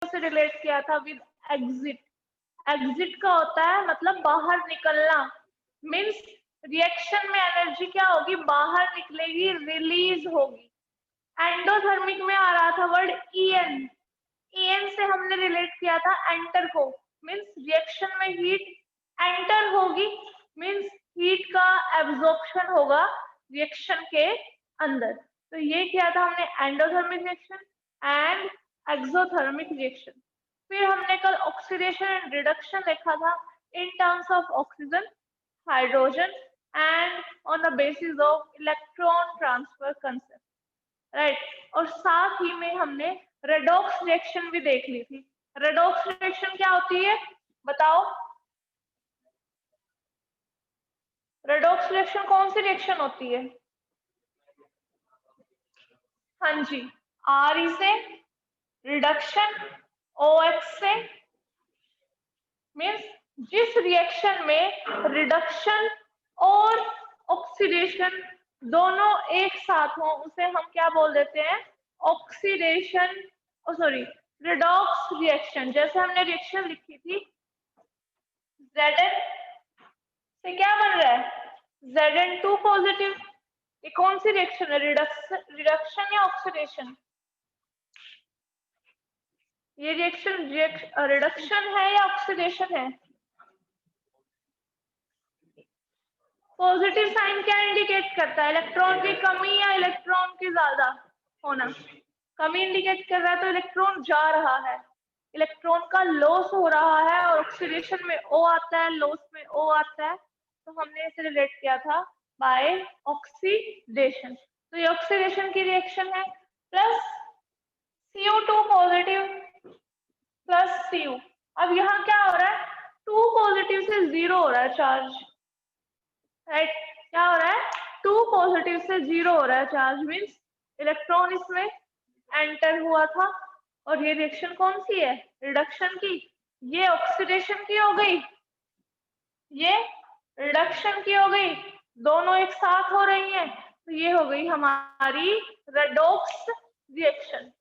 से रिलेट किया था विद एग्जिट। एग्जिट का होता है मतलब बाहर निकलना, मीन्स रिएक्शन में एनर्जी क्या होगी, बाहर निकलेगी, रिलीज होगी। एंडोथर्मिक में आ रहा था वर्ड ईएन, ईएन से हमने रिलेट किया था एंटर को, मीन्स रिएक्शन में हीट एंटर होगी, मीन्स हीट का एब्जॉर्प्शन होगा रिएक्शन के अंदर। तो ये किया था हमने endothermic reaction and exothermic reaction. फिर हमने कल ऑक्सीडेशन एंड रिडक्शन देखा था in terms of oxygen, hydrogen and on the basis of electron transfer concept, right. और साथ ही में हमने रेडॉक्स रिएक्शन भी देख ली थी। रेडॉक्स रिएक्शन क्या होती है बताओ? रेडॉक्स रिएक्शन कौन सी रिएक्शन होती है? हाँ जी, आर से रिडक्शन, OH से, मीन्स जिस रिएक्शन में रिडक्शन और ऑक्सीडेशन दोनों एक साथ हो उसे हम क्या बोल देते हैं? Oxidation, sorry redox reaction. जैसे हमने रिएक्शन लिखी थी Zn से क्या बन रहा है? Zn2 positive. ये कौन सी रिएक्शन है? रिडक्शन या ऑक्सीडेशन? ये रिएक्शन रिडक्शन है या ऑक्सीडेशन है? पॉजिटिव साइन क्या इंडिकेट करता है? इलेक्ट्रॉन की कमी या इलेक्ट्रॉन की ज्यादा होना? कमी इंडिकेट कर रहा है तो इलेक्ट्रॉन जा रहा है, इलेक्ट्रॉन का लॉस हो रहा है, और ऑक्सीडेशन में O आता है, लॉस में O आता है, तो हमने इसे रिलेट किया था बाय ऑक्सीडेशन। तो ये ऑक्सीडेशन की रिएक्शन है। Plus CO2 positive plus Cu। अब यहाँ क्या हो रहा है? 2 पॉजिटिव से 0 हो रहा है चार्ज, राइट। क्या हो रहा है? 2 पॉजिटिव से 0 हो रहा है चार्ज, मीन्स इलेक्ट्रॉन इसमें एंटर हुआ था। और ये रिएक्शन कौन सी है? रिडक्शन की। ये ऑक्सीडेशन की हो गई, ये रिडक्शन की हो गई, दोनों एक साथ हो रही हैं, तो ये हो गई हमारी रेडॉक्स रिएक्शन।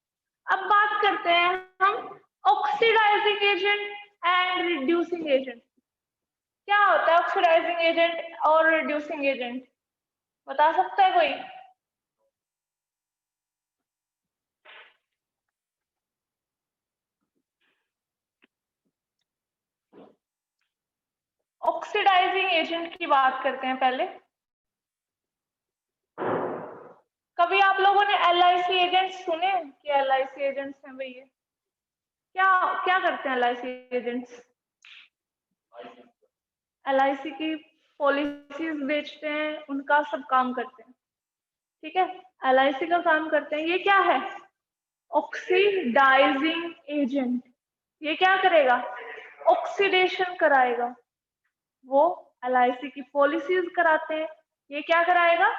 अब बात करते हैं हम oxidising agent and reducing agent. क्या होता है ऑक्सीडाइजिंग एजेंट और रिड्यूसिंग एजेंट? बता सकता है कोई? ऑक्सीडाइजिंग एजेंट की बात करते हैं पहले। कभी आप लोगों ने LIC एजेंट्स सुने कि LIC एजेंट्स हैं भैया? क्या क्या करते हैं LIC एजेंट्स? LIC की पॉलिसीज बेचते हैं, उनका सब काम करते हैं, ठीक है। LIC का काम करते हैं। ये क्या है? Oxidising agent. ये क्या करेगा? ऑक्सीडेशन कराएगा। वो LIC की पॉलिसीज कराते हैं, ये क्या कराएगा?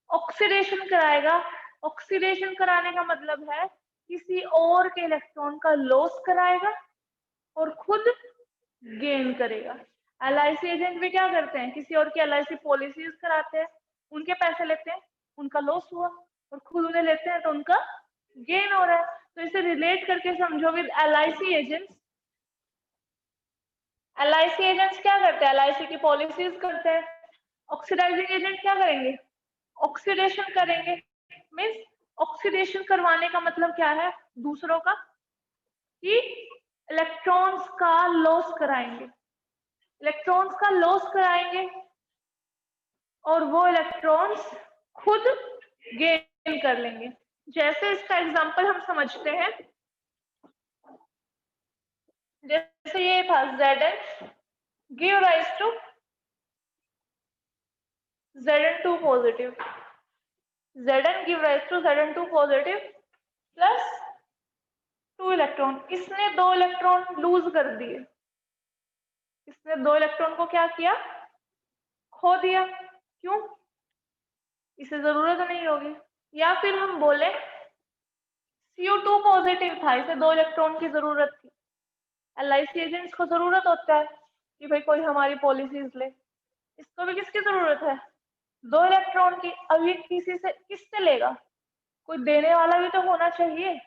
ऑक्सीडेशन कराएगा। ऑक्सीडेशन कराने का मतलब है किसी और के इलेक्ट्रॉन का लॉस कराएगा और खुद गेन करेगा। LIC एजेंट भी क्या करते हैं? किसी और की LIC पॉलिसीज कराते हैं, उनके पैसे लेते हैं, उनका लॉस हुआ और खुद उन्हें लेते हैं तो उनका गेन हो रहा है। तो इसे रिलेट करके समझो with LIC agents. LIC agents क्या करते हैं? LIC की पॉलिसीज करते हैं। ऑक्सीडाइजिंग एजेंट क्या करेंगे? ऑक्सीडेशन करेंगे। मीन्स ऑक्सीडेशन करवाने का मतलब क्या है दूसरों का? कि इलेक्ट्रॉन्स का लॉस कराएंगे, इलेक्ट्रॉन्स का लॉस कराएंगे और वो इलेक्ट्रॉन्स खुद गेन कर लेंगे। जैसे इसका एग्जांपल हम समझते हैं, जैसे ये था Zn give rise to Zn2 positive, Zn give rise to Zn2 positive plus 2 electron. इसने 2 इलेक्ट्रॉन लूज कर दिए, इसने 2 इलेक्ट्रॉन को क्या किया? खो दिया। क्यों? इसे जरूरत नहीं होगी। या फिर हम बोले CO2 पॉजिटिव था, इसे 2 इलेक्ट्रॉन की जरूरत थी। LIC एजेंट्स को जरूरत होता है कि भाई कोई हमारी पॉलिसीज ले, इसको भी किसकी जरूरत है? 2 इलेक्ट्रॉन की। अब ये किसी से किससे लेगा? कोई देने वाला भी तो होना चाहिए।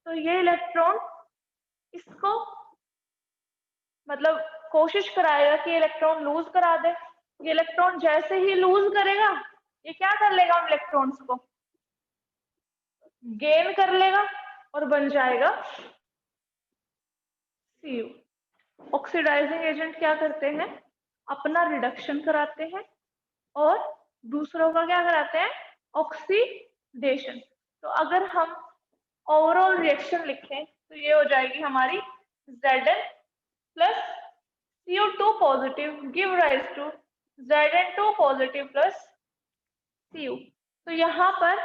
तो ये इलेक्ट्रॉन इसको मतलब कोशिश कराएगा कि इलेक्ट्रॉन लूज करा दे। ये इलेक्ट्रॉन जैसे ही लूज करेगा, ये क्या कर लेगा, उन इलेक्ट्रॉन्स को गेन कर लेगा और बन जाएगा Cu। ऑक्सीडाइजिंग एजेंट क्या करते हैं, अपना रिडक्शन कराते हैं और दूसरों का क्या कराते हैं, ऑक्सीडेशन। तो अगर हम ओवरऑल रिएक्शन लिखें तो ये हो जाएगी हमारी Zn plus Cu2 positive give rise to Zn2 positive plus Cu। तो यहाँ पर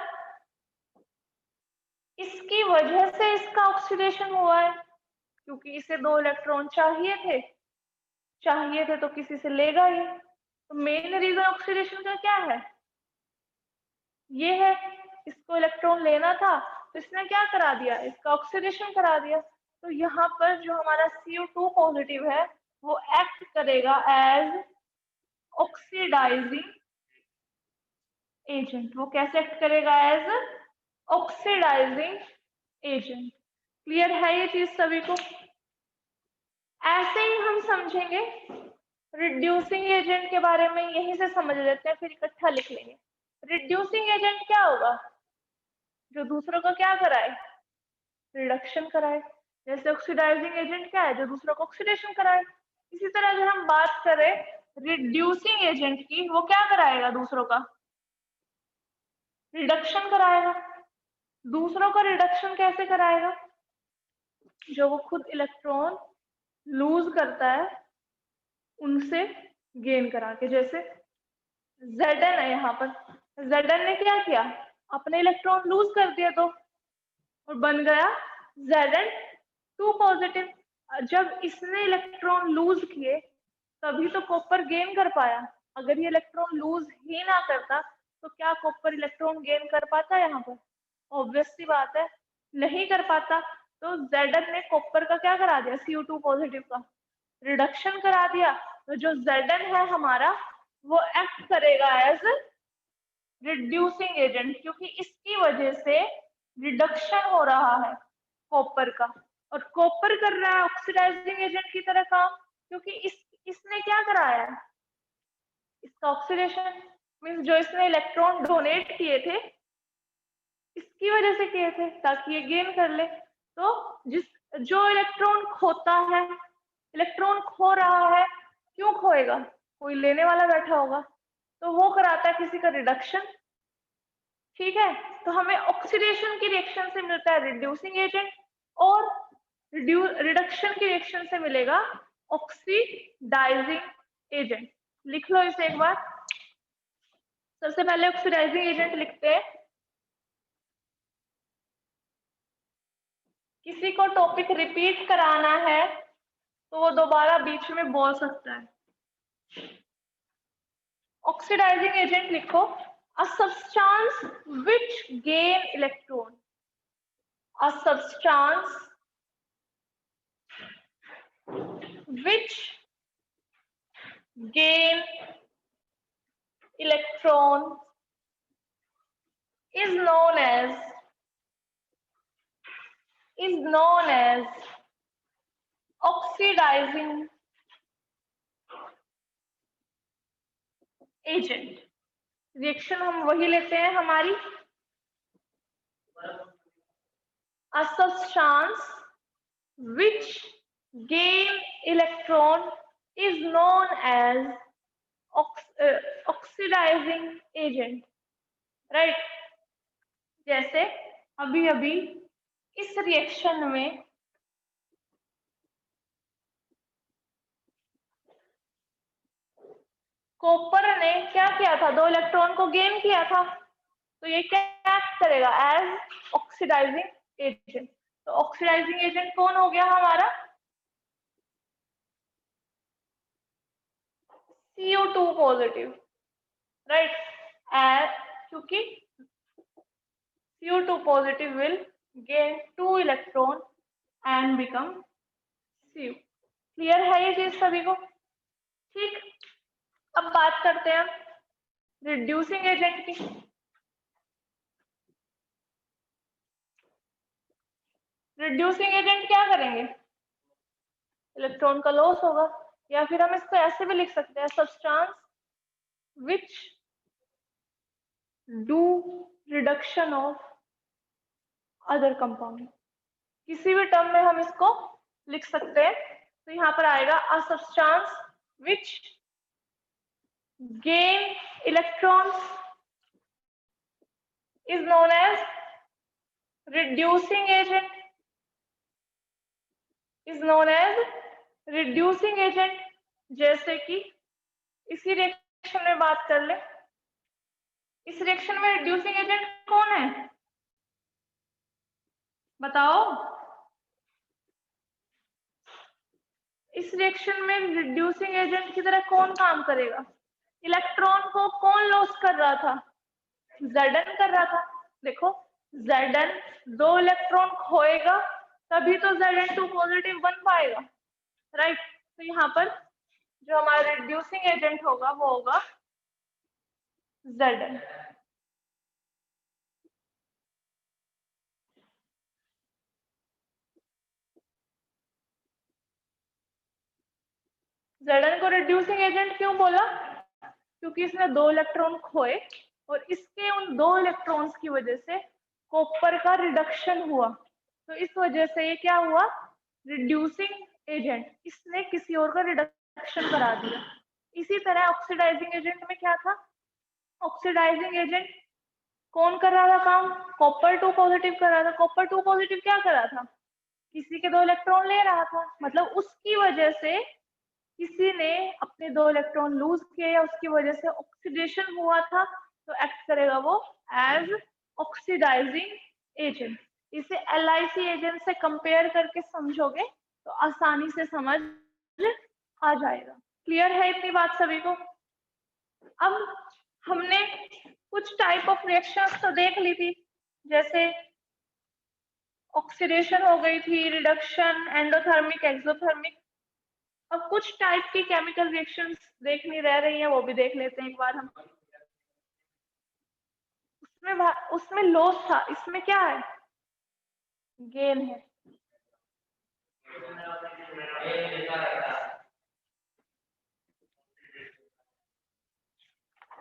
इसकी वजह से इसका ऑक्सीडेशन हुआ है, क्योंकि इसे 2 इलेक्ट्रॉन चाहिए थे तो किसी से लेगा ही। तो मेन रीजन ऑक्सीडेशन का क्या है, ये है, इसको इलेक्ट्रॉन लेना था तो इसने क्या करा दिया, इसका ऑक्सीडेशन करा दिया। तो यहाँ पर जो हमारा Cu2 पॉजिटिव है वो एक्ट करेगा एज ऑक्सीडाइजिंग एजेंट। वो कैसे एक्ट करेगा, एज ऑक्सीडाइजिंग एजेंट। क्लियर है ये चीज सभी को? ऐसे ही हम समझेंगे रिड्यूसिंग एजेंट के बारे में, यहीं से समझ लेते हैं, फिर इकट्ठा लिख लेंगे। रिड्यूसिंग एजेंट क्या होगा, जो दूसरों का क्या कराए, रिडक्शन कराए। जैसे ऑक्सीडाइजिंग एजेंट क्या है, जो दूसरों को ऑक्सीडेशन कराए। इसी तरह अगर हम बात करें रिड्यूसिंग एजेंट की, वो क्या कराएगा, दूसरों का रिडक्शन कराएगा। दूसरों का रिडक्शन कैसे कराएगा, जो वो खुद इलेक्ट्रॉन लूज करता है उनसे गेन करा के। जैसे Zn है, यहाँ पर Zn ने क्या किया, अपने इलेक्ट्रॉन लूज कर दिया तो, और बन गया Zn2 पॉजिटिव। जब इसने इलेक्ट्रॉन लूज किए तभी तो कॉपर गेन कर पाया। अगर ये इलेक्ट्रॉन लूज ही ना करता तो क्या कॉपर इलेक्ट्रॉन गेन कर पाता, यहाँ पर ऑब्वियस सी बात है, नहीं कर पाता। तो Zn ने कॉपर का क्या करा दिया, Cu2 पॉजिटिव का रिडक्शन करा दिया। तो जो Zn है हमारा, वो एक्ट करेगा एज रिड्यूसिंग एजेंट, क्योंकि इसकी वजह से रिडक्शन हो रहा है कॉपर का, और कॉपर कर रहा है ऑक्सीडाइजिंग एजेंट की तरह काम, क्योंकि इसने क्या कराया है, इसका ऑक्सीडेशन। मींस जो इसने इलेक्ट्रॉन डोनेट किए थे इसकी वजह से किए थे, ताकि ये गेन कर ले। तो जो इलेक्ट्रॉन खोता है, इलेक्ट्रॉन खो रहा है, क्यों खोएगा, कोई लेने वाला बैठा होगा, तो वो कराता है किसी का रिडक्शन। ठीक है, तो हमें ऑक्सीडेशन की रिएक्शन से मिलता है रिड्यूसिंग एजेंट, और रिडक्शन की रिएक्शन से मिलेगा ऑक्सीडाइजिंग एजेंट। लिख लो इसे एक बार। सबसे पहले ऑक्सीडाइजिंग एजेंट लिखते हैं। किसी को टॉपिक रिपीट कराना है तो वो दोबारा बीच में बोल सकता है। ऑक्सीडाइजिंग एजेंट लिखो, a substance which gain electron, a substance which gain electron is known as oxidizing agent। Reaction हम वही लेते हैं हमारी, a substance which gain electron is known as oxidizing agent, right? जैसे अभी अभी इस रिएक्शन में कॉपर ने क्या किया था, 2 इलेक्ट्रॉन को गेन किया था, तो ये क्या करेगा, एज ऑक्सीडाइजिंग एजेंट। तो ऑक्सीडाइजिंग एजेंट कौन हो गया हमारा, Cu2 पॉजिटिव, राइट। क्योंकि Cu2 positive will gain 2 electron and become Cu। Clear है ये चीज सभी को? ठीक, अब बात करते हैं रिड्यूसिंग एजेंट की। रिड्यूसिंग एजेंट क्या करेंगे, इलेक्ट्रॉन का लॉस होगा। या फिर हम इसको ऐसे भी लिख सकते हैं, substance which do reduction of other compound. किसी भी टर्म में हम इसको लिख सकते हैं। तो यहाँ पर आएगा a substance which gain electrons is known as reducing agent, is known as reducing agent। जैसे कि इसी रिएक्शन में बात कर ले, इस रिएक्शन में रिड्यूसिंग एजेंट कौन है बताओ। इस रिएक्शन में रिड्यूसिंग एजेंट की तरह कौन काम करेगा? इलेक्ट्रॉन को कौन लॉस कर रहा था? Zn कर रहा था। देखो Zn 2 इलेक्ट्रॉन खोएगा तभी तो Zn2 पॉजिटिव बन पाएगा, राइट। तो यहाँ पर जो हमारा रिड्यूसिंग एजेंट होगा वो होगा Zn। Zn को रिड्यूसिंग एजेंट क्यों बोला? क्योंकि इसने 2 इलेक्ट्रॉन खोए और इसके उन 2 इलेक्ट्रॉन्स की वजह से कॉपर का रिडक्शन हुआ। तो इस वजह से ये क्या हुआ? रिड्यूसिंग एजेंट, इसने किसी और का रिडक्शन करा दिया। इसी तरह ऑक्सीडाइजिंग एजेंट में क्या था? ऑक्सीडाइजिंग एजेंट कौन कर रहा था काम? कॉपर 2 पॉजिटिव कर रहा था। कॉपर 2 पॉजिटिव क्या कर रहा था? किसी के 2 इलेक्ट्रॉन ले रहा था, मतलब उसकी वजह से किसी ने अपने 2 इलेक्ट्रॉन लूज किए या उसकी वजह से ऑक्सीडेशन हुआ था, तो एक्ट करेगा वो एज ऑक्सीडाइजिंग एजेंट। इसे LIC एजेंट से कंपेयर करके समझोगे तो आसानी से समझ आ जाएगा। क्लियर है इतनी बात सभी को? अब हमने कुछ टाइप ऑफ रिएक्शंस तो देख ली थी, जैसे ऑक्सीडेशन हो गई थी, रिडक्शन, एंडोथर्मिक, एक्सोथर्मिक। अब कुछ टाइप की केमिकल रिएक्शंस देखनी रह रही हैं, वो भी देख लेते हैं एक बार हम। उसमें लॉस था, इसमें क्या है? गेन है।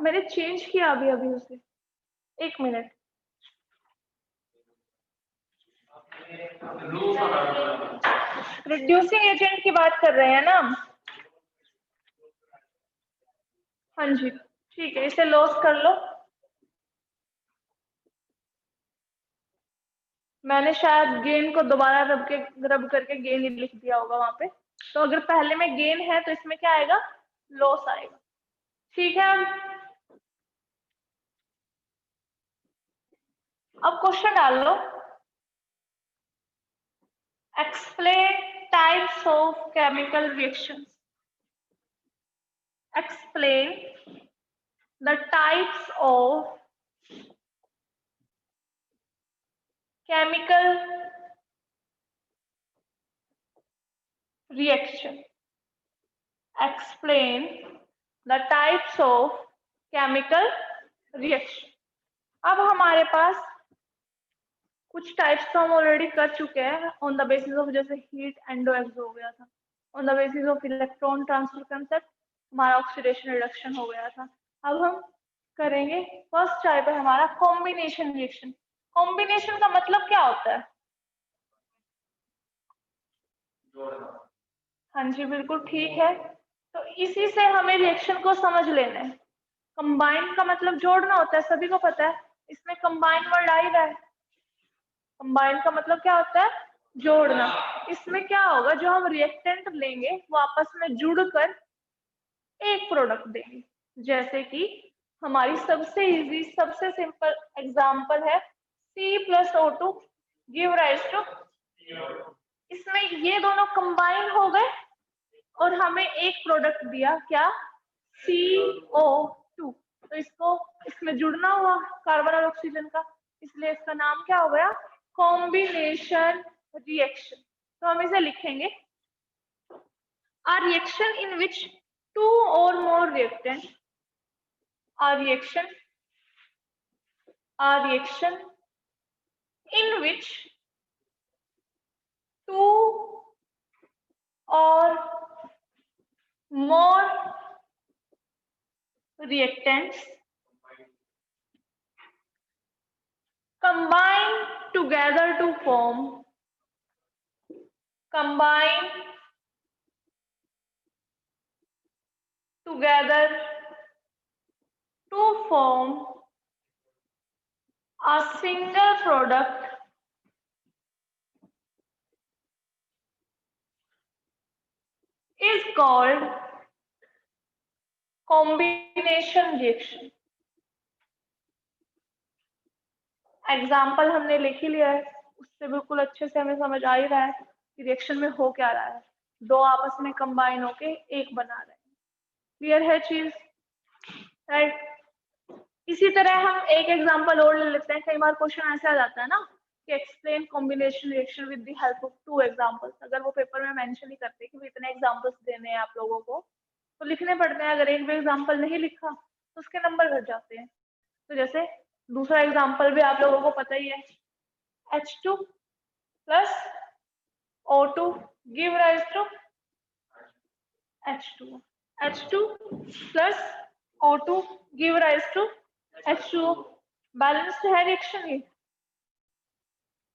मैंने चेंज किया अभी अभी उसे, 1 मिनट। रिड्यूसिंग एजेंट की बात कर रहे हैं ना हम? हाँ जी ठीक है, इसे लॉस कर लो। मैंने शायद गेन को दोबारा रब करके गेन ही लिख दिया होगा वहां पे। तो अगर पहले में गेन है तो इसमें क्या आएगा? लॉस आएगा। ठीक है, अब क्वेश्चन डाल लो। Explain types of chemical reactions. Explain the types of chemical reaction. Explain the types of chemical reaction. अब हमारे पास कुछ टाइप्स तो हम ऑलरेडी कर चुके हैं ऑन द बेसिस ऑफ, जैसे हीट एंडो एक्सो हो गया था, on the basis of electron transfer concept हमारा ऑक्सीडेशन रिडक्शन हो गया था। अब हम करेंगे फर्स्ट टाइप है हमारा कॉम्बिनेशन रिएक्शन। कॉम्बिनेशन का मतलब क्या होता है? हाँ जी बिल्कुल ठीक है। तो इसी से हमें रिएक्शन को समझ लेना है। कंबाइन का मतलब जोड़ना होता है, सभी को पता है। इसमें कंबाइन वर्ड आई रहा है। कंबाइन का मतलब क्या होता है? जोड़ना। इसमें क्या होगा? जो हम रिएक्टेंट लेंगे वो आपस में जुड़कर एक प्रोडक्ट देंगे। जैसे कि हमारी सबसे इजी सबसे सिंपल एग्जांपल है C+O2 गिव राइज टू। इसमें ये दोनों कंबाइन हो गए और हमें एक प्रोडक्ट दिया, क्या? CO2। तो इसको इसमें जुड़ना हुआ कार्बन और ऑक्सीजन का, इसलिए इसका नाम क्या हो गया? Combination reaction. तो हम इसे लिखेंगे a reaction in which 2 or more reactants, a reaction in which 2 or reactants combine together to form a single product is called combination reaction. Example हमने लिख ही लिया है, उससे बिल्कुल अच्छे से हमें समझ आ ही रहा है कि रिएक्शन में हो क्या रहा है। दो आपस में कंबाइन होके एक बना रहे हैं। क्लियर है चीज, राइट? इसी तरह हम एक एग्जांपल और ले लेते हैं। कई बार क्वेश्चन ऐसे आ जाता है ना कि explain combination reaction with the help of 2 examples. अगर वो पेपर में मेंशन ही करते कि इतने एग्जांपल्स देने हैं आप लोगों को, तो लिखने पड़ते हैं। अगर एक भी एग्जांपल नहीं लिखा तो उसके नंबर घट जाते हैं। तो जैसे दूसरा एग्जांपल भी आप लोगों को पता ही है, H2 plus O2 give rise to H2. H2 plus O2 give rise to H2O. Balanced है रिएक्शन, ही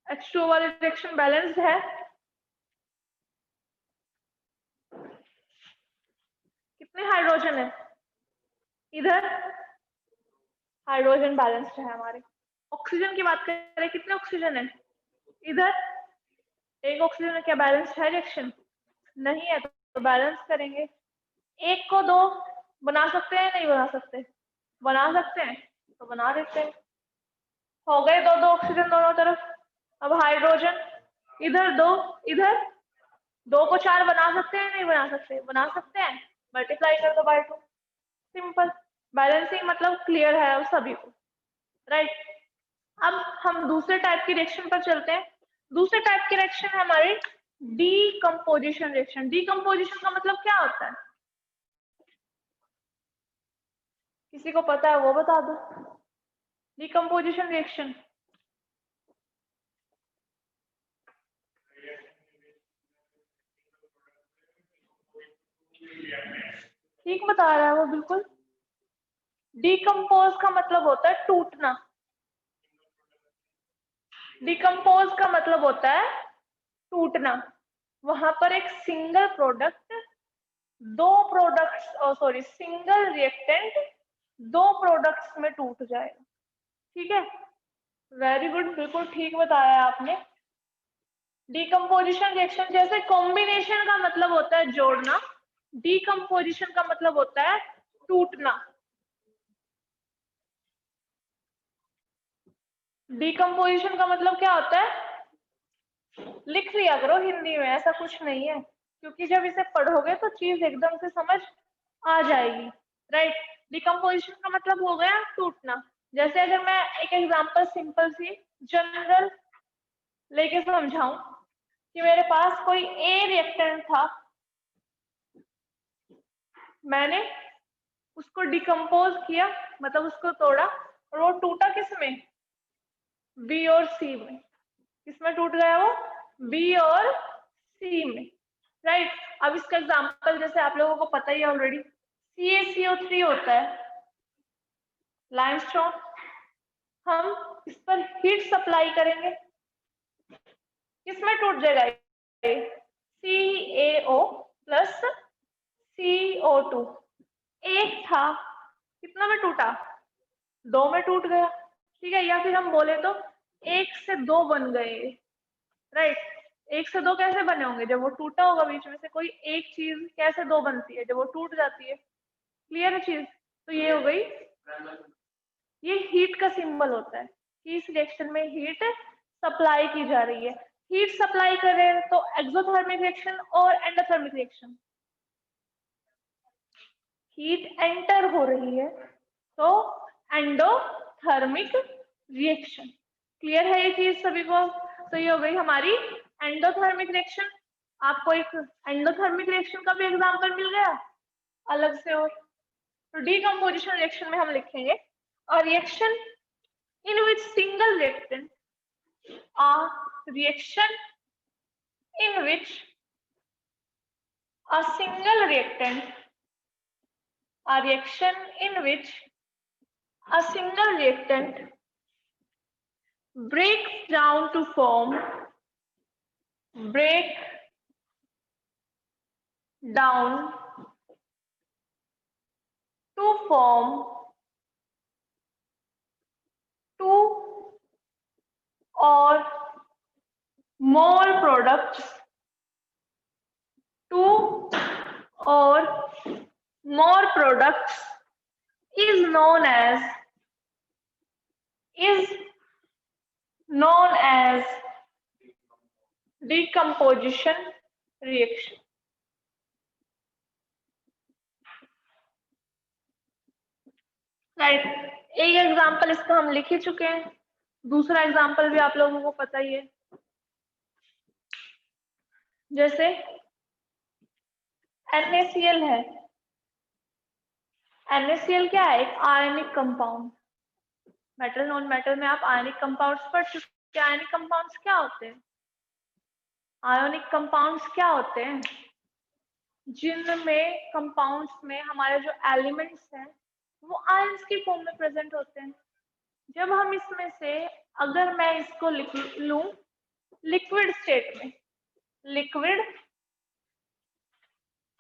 H2O वाली रिएक्शन बैलेंस्ड है। कितने हाइड्रोजन है इधर? हाइड्रोजन बैलेंस्ड है हमारे। ऑक्सीजन की बात करें, कितने ऑक्सीजन है इधर? एक ऑक्सीजन। क्या बैलेंस्ड है रिएक्शन? नहीं है, तो बैलेंस करेंगे। एक को दो बना सकते हैं, नहीं बना सकते? बना सकते हैं, तो बना देते हैं। हो गए दो दो ऑक्सीजन दोनों तरफ। अब हाइड्रोजन इधर दो, इधर दो को चार बना सकते हैं, नहीं बना सकते? बना सकते हैं। मल्टीप्लाई कर दो बाय 2, सिंपल। बैलेंसिंग मतलब क्लियर है अब सभी को, राइट? अब हम दूसरे टाइप की रिएक्शन पर चलते हैं। दूसरे टाइप की रिएक्शन है हमारी डीकम्पोजिशन रिएक्शन। डीकम्पोजिशन का मतलब क्या होता है? किसी को पता है वो बता दो। डीकम्पोजिशन रिएक्शन ठीक बता रहा है वो, बिल्कुल। डिकम्पोज का मतलब होता है टूटना। डिकम्पोज का मतलब होता है टूटना। वहां पर एक सिंगल प्रोडक्ट दो प्रोडक्ट्स, सॉरी, सिंगल रिएक्टेंट दो प्रोडक्ट्स में टूट जाएगा। ठीक है, वेरी गुड, बिल्कुल ठीक बताया आपने। डिकम्पोजिशन रिएक्शन जैसे कॉम्बिनेशन का मतलब होता है जोड़ना, डिकम्पोजिशन का मतलब होता है टूटना। डिकम्पोजिशन का मतलब क्या होता है? लिख लिया करो हिंदी में, ऐसा कुछ नहीं है, क्योंकि जब इसे पढ़ोगे तो चीज एकदम से समझ आ जाएगी, राइट? डिकम्पोजिशन का मतलब हो गया टूटना। जैसे अगर मैं एक एग्जांपल सिंपल सी जनरल लेके समझाऊं कि मेरे पास कोई ए रिएक्टेंट था, मैंने उसको डिकम्पोज किया, मतलब उसको तोड़ा, और वो टूटा किस में? बी और सी में। किसमें टूट गया वो? बी और सी में, राइट? अब इसका एग्जांपल जैसे आप लोगों को पता ही है ऑलरेडी, CaCO3 होता है, लाइमस्टोन। हम इस पर हीट सप्लाई करेंगे, किसमें टूट जाएगा? CaO प्लस CO2 एक था, कितना में टूटा? दो में टूट गया, ठीक है? या फिर हम बोले तो एक से दो बन गए, राइट? एक से दो कैसे बने होंगे? जब वो टूटा होगा बीच में से कोई एक चीज, कैसे दो बनती है? जब वो टूट जाती है। क्लियर है चीज? तो ये हो गई, ये हीट का सिंबल होता है कि इस रिएक्शन में हीट सप्लाई की जा रही है। हीट सप्लाई कर रहे हैं तो एक्सोथर्मिक रिएक्शन और एंडोथर्मिक रिएक्शन। हीट एंटर हो रही है तो एंडोथर्मिक रिएक्शन। क्लियर है ये चीज सभी को? तो ये हो गई हमारी एंडोथर्मिक रिएक्शन। आपको एक एंडोथर्मिक रिएक्शन का भी एग्जांपल मिल गया अलग से। और तो डीकम्पोजिशन रिएक्शन में हम लिखेंगे a reaction in which single reactant, a reaction in which a single reactant a reaction in which a single reactant breaks down to form two or more products is known as decomposition reaction. Right, एक example इसका हम लिख ही चुके हैं, दूसरा example भी आप लोगों को पता ही है। जैसे NaCl है, NaCl क्या है? एक ionic compound. Metal non metal में आप आयनिक कंपाउंड्स पढ़ चुके हैं। आयनिक कंपाउंड्स क्या होते हैं? आयोनिक कंपाउंड्स क्या होते हैं? जिनमें कंपाउंड्स में हमारे जो एलिमेंट्स हैं वो आयंस की फॉर्म में प्रेजेंट होते हैं। जब हम इसमें से अगर मैं इसको लिख लूं लिक्विड स्टेट में, लिक्विड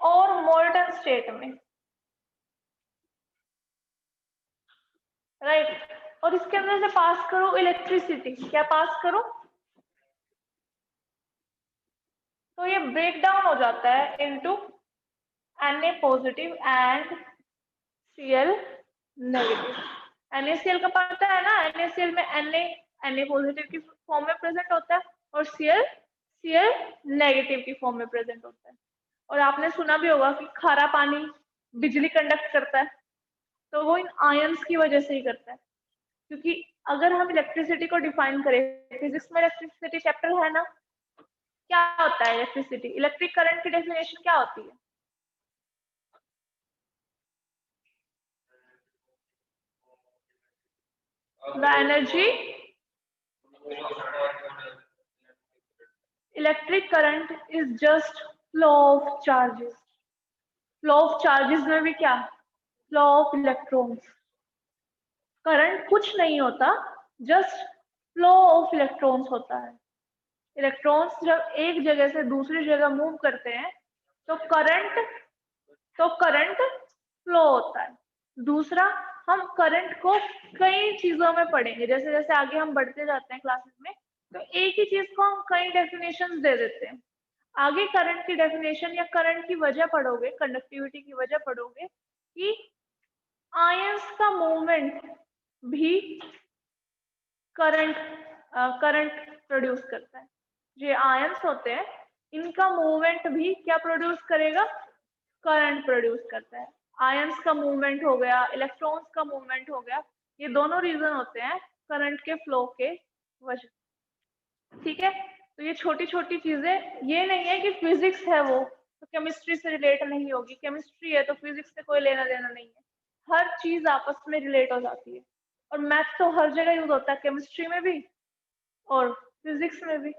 और मोल्टन स्टेट में, राइट, और इसके अंदर से पास करो इलेक्ट्रिसिटी, क्या पास करो, तो ये ब्रेक डाउन हो जाता है into Na positive and Cl negative. NaCl का पता है ना, NaCl में Na पॉजिटिव की फॉर्म में प्रेजेंट होता है और Cl नेगेटिव की फॉर्म में प्रेजेंट होता है। और आपने सुना भी होगा कि खारा पानी बिजली कंडक्ट करता है, तो वो इन आयंस की वजह से ही करता है। क्योंकि अगर हम इलेक्ट्रिसिटी को डिफाइन करें, फिजिक्स में इलेक्ट्रिसिटी चैप्टर है ना, क्या होता है इलेक्ट्रिसिटी? इलेक्ट्रिक करंट की डेफिनेशन क्या होती है? The energy, electric current is just flow of charges. Flow of charges में भी क्या? Flow of electrons. करंट कुछ नहीं होता, जस्ट फ्लो ऑफ इलेक्ट्रॉन्स होता है। इलेक्ट्रॉन्स जब एक जगह से दूसरी जगह मूव करते हैं तो करंट फ्लो होता है। दूसरा, हम करंट को कई चीजों में पढ़ेंगे, जैसे जैसे आगे हम बढ़ते जाते हैं क्लासेस में, तो एक ही चीज को हम कई डेफिनेशन दे देते हैं। आगे करंट की डेफिनेशन या करंट की वजह पढ़ोगे, कंडक्टिविटी की वजह पढ़ोगे कि आयंस का मूवमेंट भी करंट प्रोड्यूस करता है। जो आयंस होते हैं इनका मूवमेंट भी क्या प्रोड्यूस करेगा? करंट प्रोड्यूस करता है। आयंस का मूवमेंट हो गया, इलेक्ट्रॉन्स का मूवमेंट हो गया, ये दोनों रीजन होते हैं करंट के फ्लो के वजह। ठीक है, तो ये छोटी छोटी चीजें, ये नहीं है कि फिजिक्स है वो तो केमिस्ट्री से रिलेट नहीं होगी, केमिस्ट्री है तो फिजिक्स से कोई लेना देना नहीं है। हर चीज आपस में रिलेट हो जाती है और मैथ तो हर जगह यूज होता है, केमिस्ट्री में भी और फिजिक्स में भी।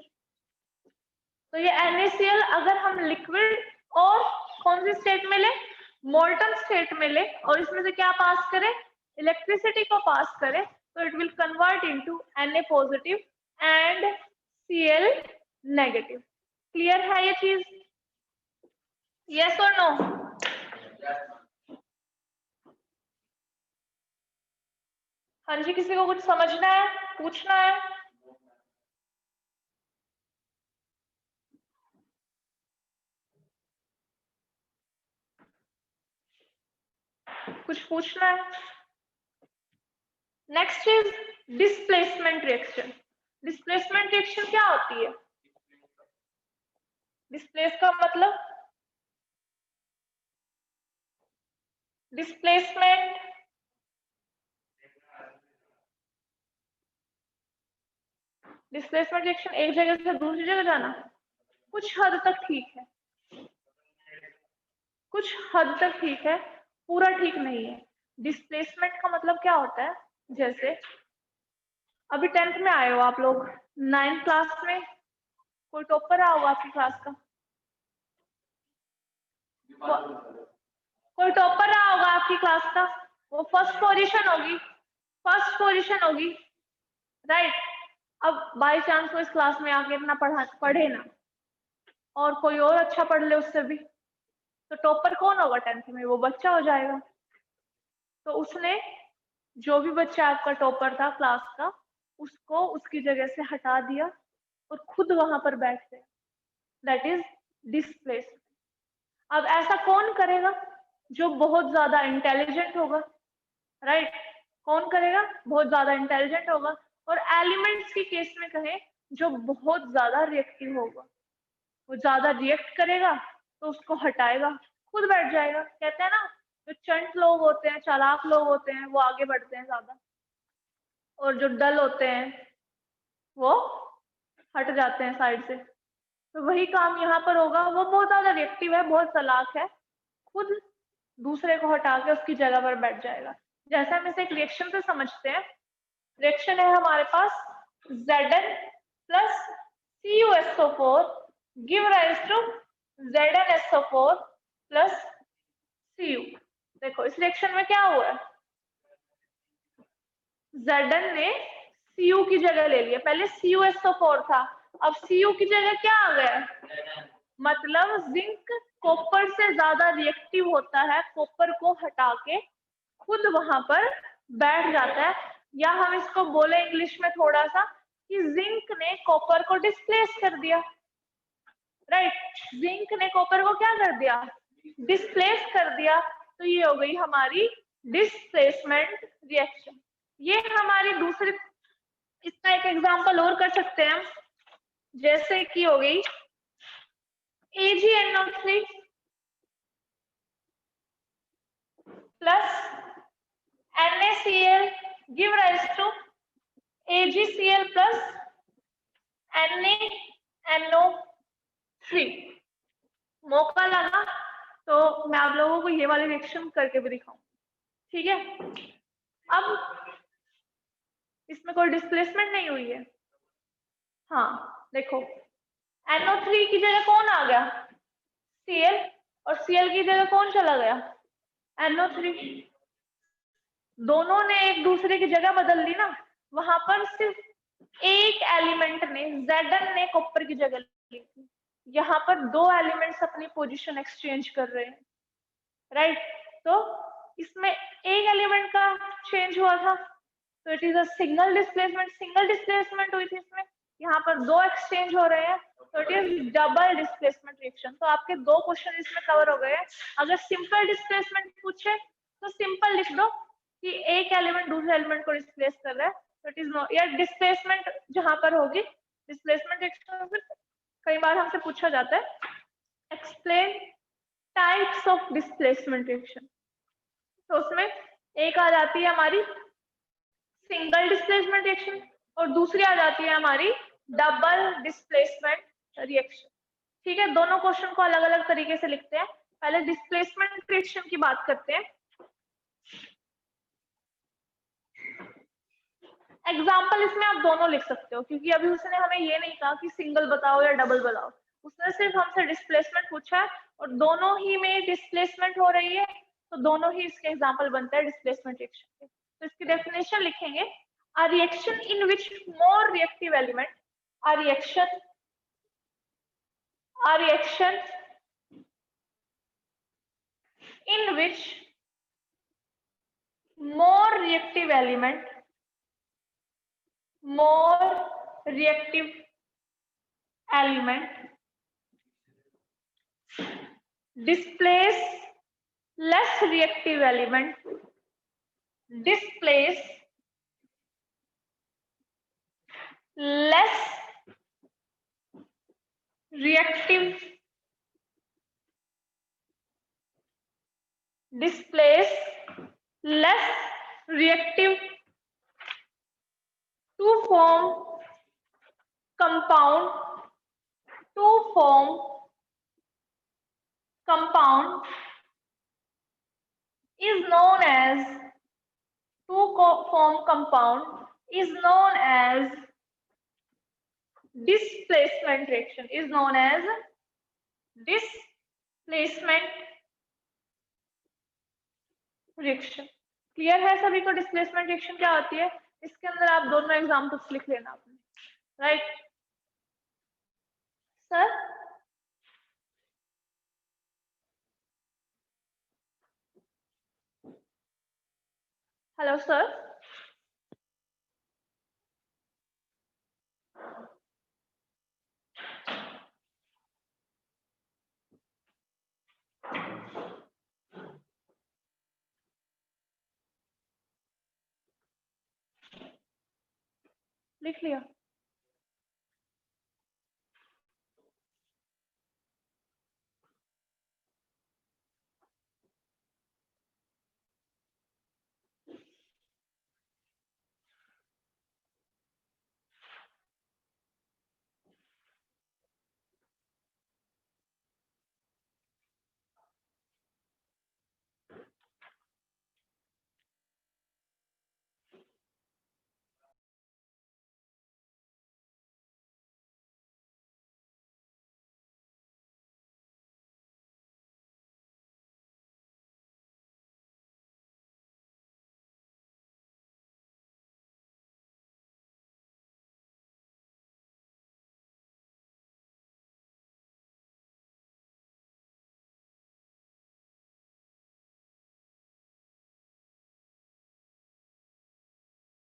तो ये NaCl अगर हम लिक्विड और कौन सी स्टेट में ले? मोल्टन स्टेट में ले, और इसमें से क्या पास करें? इलेक्ट्रिसिटी को पास करें, तो it will convert into Na positive and Cl negative. Clear है ये चीज? यस और नो? हाँ जी, किसी को कुछ समझना है, पूछना है? कुछ पूछना है? Next is displacement reaction. Displacement reaction क्या होती है? डिस्प्लेस का मतलब डिस्प्लेसमेंट रिएक्शन एक जगह से दूसरी जगह जाना। कुछ हद तक ठीक है, कुछ हद तक ठीक है, पूरा ठीक नहीं है। डिस्प्लेसमेंट का मतलब क्या होता है? जैसे अभी 10th में आए हो आप लोग, 9th क्लास में कोई टॉपर रहा होगा आपकी क्लास का? कोई टॉपर रहा होगा आपकी की क्लास का, वो फर्स्ट पोजीशन होगी, राइट। अब बाय चांस वो इस क्लास में आके इतना पढ़े ना, और कोई और अच्छा पढ़ ले उससे भी, तो टॉपर कौन होगा 10th में? वो बच्चा हो जाएगा। तो उसने, जो भी बच्चा आपका टॉपर था क्लास का, उसको उसकी जगह से हटा दिया और खुद वहां पर बैठ गया। That is displacement. अब ऐसा कौन करेगा? जो बहुत ज्यादा इंटेलिजेंट होगा, राइट। कौन करेगा? बहुत ज्यादा इंटेलिजेंट होगा। और एलिमेंट्स की केस में कहें, जो बहुत ज्यादा रिएक्टिव होगा, वो ज्यादा रिएक्ट करेगा तो उसको हटाएगा, खुद बैठ जाएगा। कहते हैं ना, जो चंट लोग होते हैं, चालाक लोग होते हैं, वो आगे बढ़ते हैं ज्यादा, और जो डल होते हैं वो हट जाते हैं साइड से। तो वही काम यहाँ पर होगा। वो बहुत ज्यादा रिएक्टिव है, बहुत चालाक है, खुद दूसरे को हटा के उसकी जगह पर बैठ जाएगा। जैसे हम इसे एक रिएक्शन से समझते हैं, रिएक्शन है हमारे पास Zn plus CuSO4 give rise to ZnSO4 plus Cu। देखो इस रिएक्शन में क्या हुआ है, Zn ने Cu की जगह ले लिया। पहले CuSO4 था, अब Cu की जगह क्या आ गया? मतलब जिंक कॉपर से ज्यादा रिएक्टिव होता है, कॉपर को हटा के खुद वहां पर बैठ जाता है। या हम इसको बोले इंग्लिश में थोड़ा सा, कि जिंक ने कॉपर को डिस्प्लेस कर दिया, राइट। जिंक ने कॉपर को क्या कर दिया? डिस्प्लेस कर दिया। तो ये हो गई हमारी डिस्प्लेसमेंट रिएक्शन। ये हमारी दूसरी, इसका एक एग्जांपल और कर सकते हैं हम, जैसे कि हो गई AgNO3 plus NaCl give rise to AgCl plus NaNO3। मौका लगा तो मैं आप लोगों को ये वाली रिएक्शन करके भी दिखाऊं, ठीक है। अब इसमें कोई डिस्प्लेसमेंट नहीं हुई है। हाँ देखो, NO3 की जगह कौन आ गया? Cl, और Cl की जगह कौन चला गया? NO3। दोनों ने एक दूसरे की जगह बदल दी ना। वहां पर सिर्फ एक एलिमेंट ने, Zn ने कॉपर की जगह ली थी। यहाँ पर दो एलिमेंट्स अपनी पोजीशन एक्सचेंज कर रहे हैं, राइट। तो इसमें एक एलिमेंट का चेंज हुआ था, तो it is a single displacement हुई थी इसमें। यहाँ पर दो एक्सचेंज हो रहे हैं, तो it is double displacement reaction. तो आपके दो क्वेश्चन इसमें कवर हो गए हैं। अगर सिंपल डिस्प्लेसमेंट पूछे तो सिंपल लिख दो कि एक एलिमेंट दूसरे एलिमेंट को डिस्प्लेस कर रहा है, तो इट इज नो, या डिस्प्लेसमेंट जहां पर होगी डिस्प्लेसमेंट रिएक्शन। कई बार हमसे पूछा जाता है explain types of displacement reaction, तो उसमें एक आ जाती है हमारी सिंगल डिस्प्लेसमेंट रिएक्शन और दूसरी आ जाती है हमारी डबल डिस्प्लेसमेंट रिएक्शन, ठीक है। दोनों क्वेश्चन को अलग अलग तरीके से लिखते हैं। पहले डिस्प्लेसमेंट रिएक्शन की बात करते हैं। एग्जाम्पल इसमें आप दोनों लिख सकते हो, क्योंकि अभी उसने हमें ये नहीं कहा कि सिंगल बताओ या डबल बताओ, उसने सिर्फ हमसे डिस्प्लेसमेंट पूछा है, और दोनों ही में डिस्प्लेसमेंट हो रही है, तो दोनों ही इसके एग्जाम्पल बनते हैं डिस्प्लेसमेंट रिएक्शन के। तो इसकी डेफिनेशन लिखेंगे, a reaction in which more reactive element, a reaction in which more reactive element displace less reactive element, displace less reactive to form compound is known as displacement reaction, is known as displacement reaction. Clear है सभी को displacement reaction क्या होती है? इसके अंदर आप दोनों एग्जाम्पल्स लिख लेना आपने, राइट सर? हेलो सर, लिख लिया?